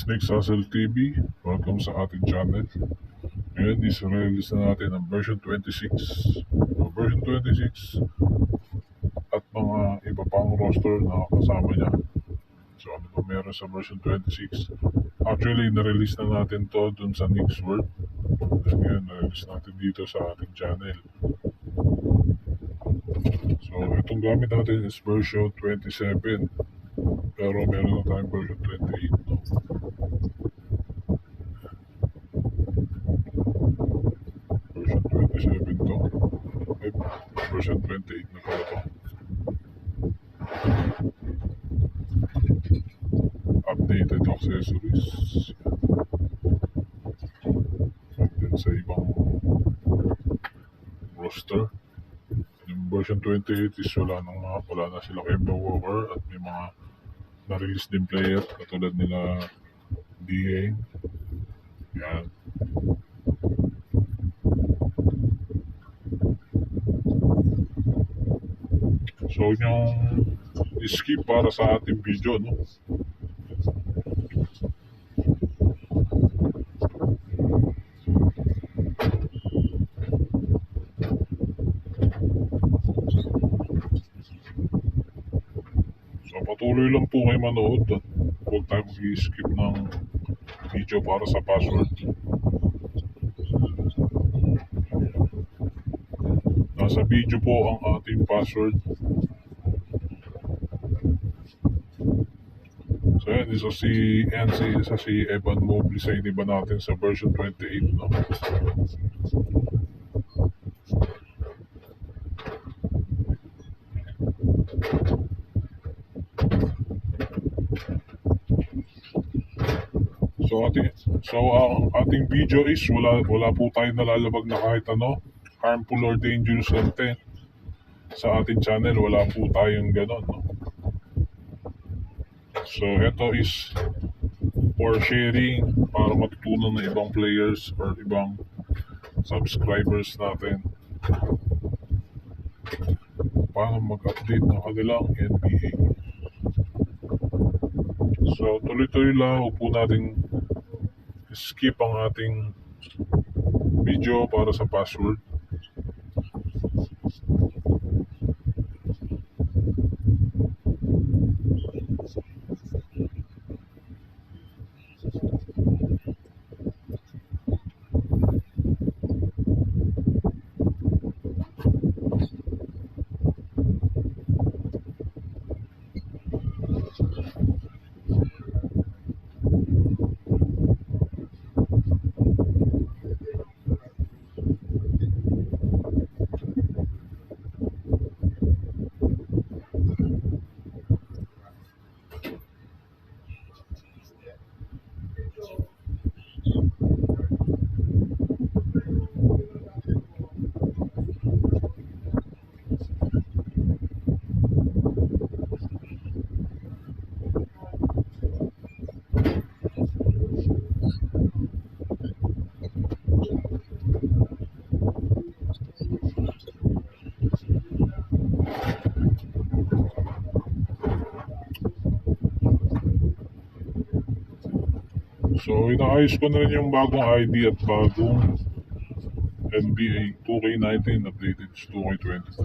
Snakes Hustle TV, welcome sa ating channel. Ngayon is release na natin ang version 26. Version 26 at mga iba pang roster na kasama niya. So ano ba meron sa version 26? Actually, na-release na natin to dun sa Knicks World. Tapos ngayon, na-release natin dito sa ating channel. So itong gamit natin is version 27. Pero meron na tayong version 28. No? Version 27 to. Ay, version 28 na pala to. Updated accessories. And then sa ibang roster. Yung version 28 is wala na sila Kemba Walker at may mga na-release din player katulad nila DA. Yan. So yung skip para sa ating video, no? So patuloy lang po kayo manood at huwag tayo mag-skip ng video para sa password. Nasa video po ang ating password. So yan, isa si Evan Mobley sa iniba natin sa version 28, no? So ang ating video is wala po tayong nalalabag na kahit ano, harmful or dangerous content sa ating channel. Wala po tayong ganon, no? So ito is for sharing, para matutunan ng ibang players or ibang subscribers natin para mag-update ng kanilang NBA. So tuloy-tuloy lang, huwag po natin skip ang ating video para sa password. So inaayos ko na rin yung bagong ID at bagong NBA 2K19 updated is 2K23.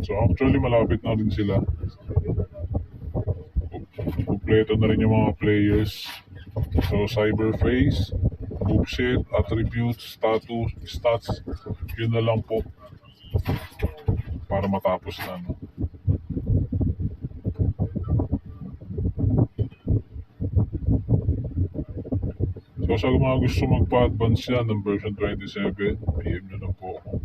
So actually malapit na rin sila. Kompleto na rin yung mga players. So Cyberface, moveset, attributes, stats, yun na lang po para matapos na, no? So sa mga gusto magpa-advance yan ng version 27, PM nyo lang po ako.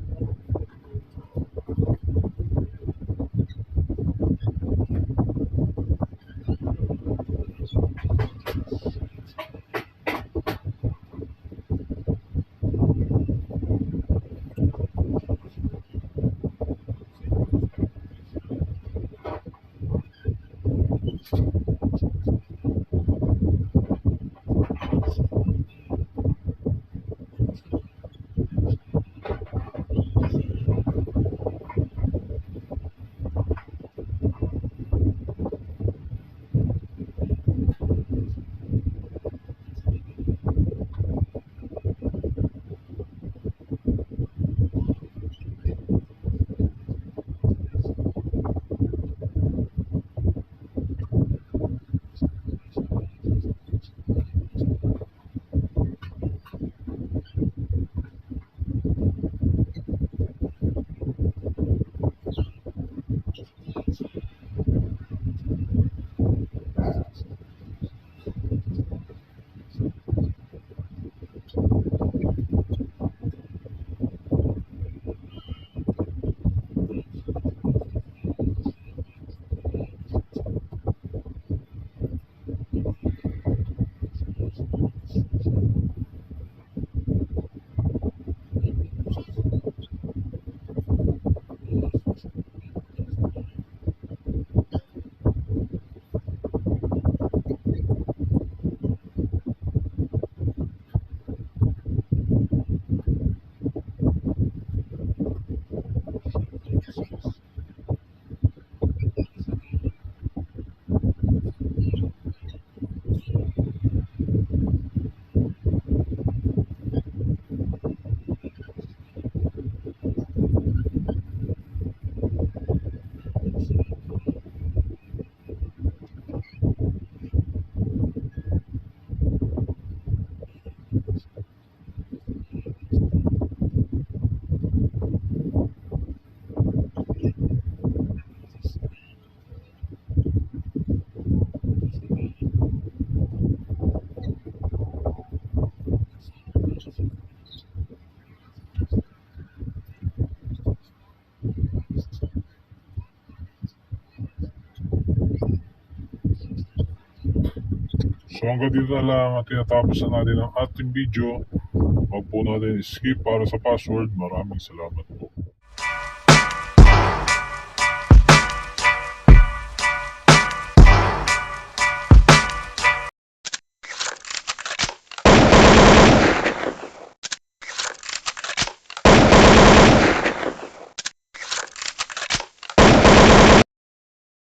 So hanggang dito na lang at tinatapos na natin ang ating video. Huwag po natin skip para sa password. Maraming salamat po.